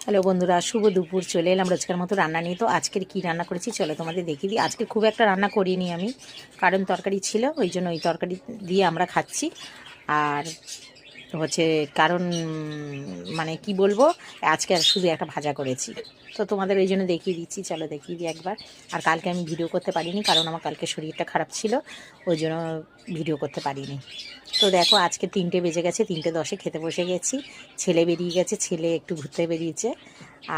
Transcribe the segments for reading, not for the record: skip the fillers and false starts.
Hello বন্ধুরা, শুভ দুপুর। চলে এলাম রোজকার মতো রান্না নিয়ে। তো আজকের কি রান্না করেছি চলো তোমাদের দেখিয়ে দিই। আজকে খুব একটা রান্না করিনি আমি, কারণ তরকারি ছিল, ওই জন্য ওই তরকারি দিয়ে আমরা খাচ্ছি। আর হচ্ছে কারণ মানে কি বলবো, আজকে আর শুধু একটা ভাজা করেছি। তো তোমাদের ওই জন্য দেখিয়ে দিচ্ছি, চলো দেখিয়ে দিই একবার। আর কালকে আমি ভিডিও করতে পারিনি, কারণ আমার কালকে শরীরটা খারাপ ছিল, ওই জন্য ভিডিও করতে পারিনি। তো দেখো আজকে 3টে বেজে গেছে, 3টে 10-এ খেতে বসে গেছি। ছেলে বেরিয়ে গেছে, ছেলে একটু ঘুরতে বেরিয়েছে।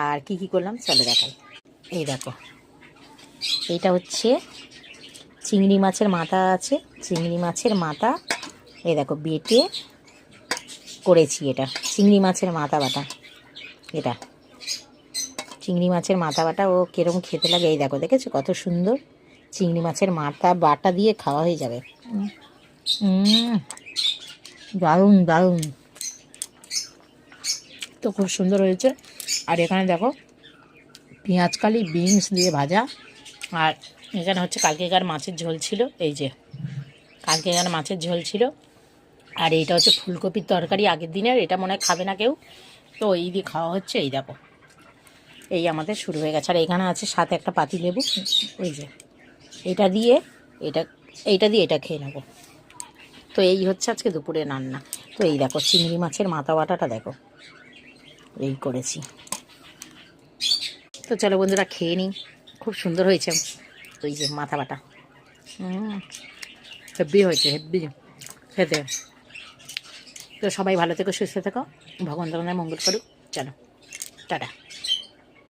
আর কি কি করলাম চলো দেখাই। এই দেখো, এইটা হচ্ছে চিংড়ি মাছের মাথা আছে, চিংড়ি মাছের মাথা। এই দেখো বেটে করেছি, এটা চিংড়ি মাছের মাথা বাটা। এটা চিংড়ি মাছের মাথা বাটা, ও কিরম খেতে লাগে এই দেখো, দেখেছো কত সুন্দর। চিংড়ি মাছের মাথা বাটা দিয়ে খাওয়া হয়ে যাবে। দারুণ দারুণ, তো খুব সুন্দর হয়েছে। আর এখানে দেখো পেঁয়াজকালি বিনস দিয়ে ভাজা। আর এখানে হচ্ছে কালকেকার মাছের ঝোল ছিল, এই যে কালকেকার মাছের ঝোল ছিল। আর এইটা হচ্ছে ফুলকপির তরকারি আগের দিনের, এটা মনে হয় খাবে না কেউ, তো এই দিয়ে খাওয়া হচ্ছে। এই দেখো, এই আমাদের শুরু হয়ে গেছে। আর এখানে আছে সাথে একটা পাতিলেবু, ওই যে এটা দিয়ে এটা এইটা দিয়ে এটা খেয়ে নেবো। তো এই হচ্ছে আজকে দুপুরে রান্না। তো এই দেখো চিংড়ি মাছের মাথা বাটাটা দেখো, এই করেছি। তো চলো বন্ধুরা খেয়ে নিই, খুব সুন্দর হয়েছে। ওই যে মাথা বাটা, হেব্বি হয়েছে, হেব্বি খেতে। তো সবাই ভালো থেকো, সুস্থ থেকো, ভগবান তোমাদের মঙ্গল করুক। চলো টাটা।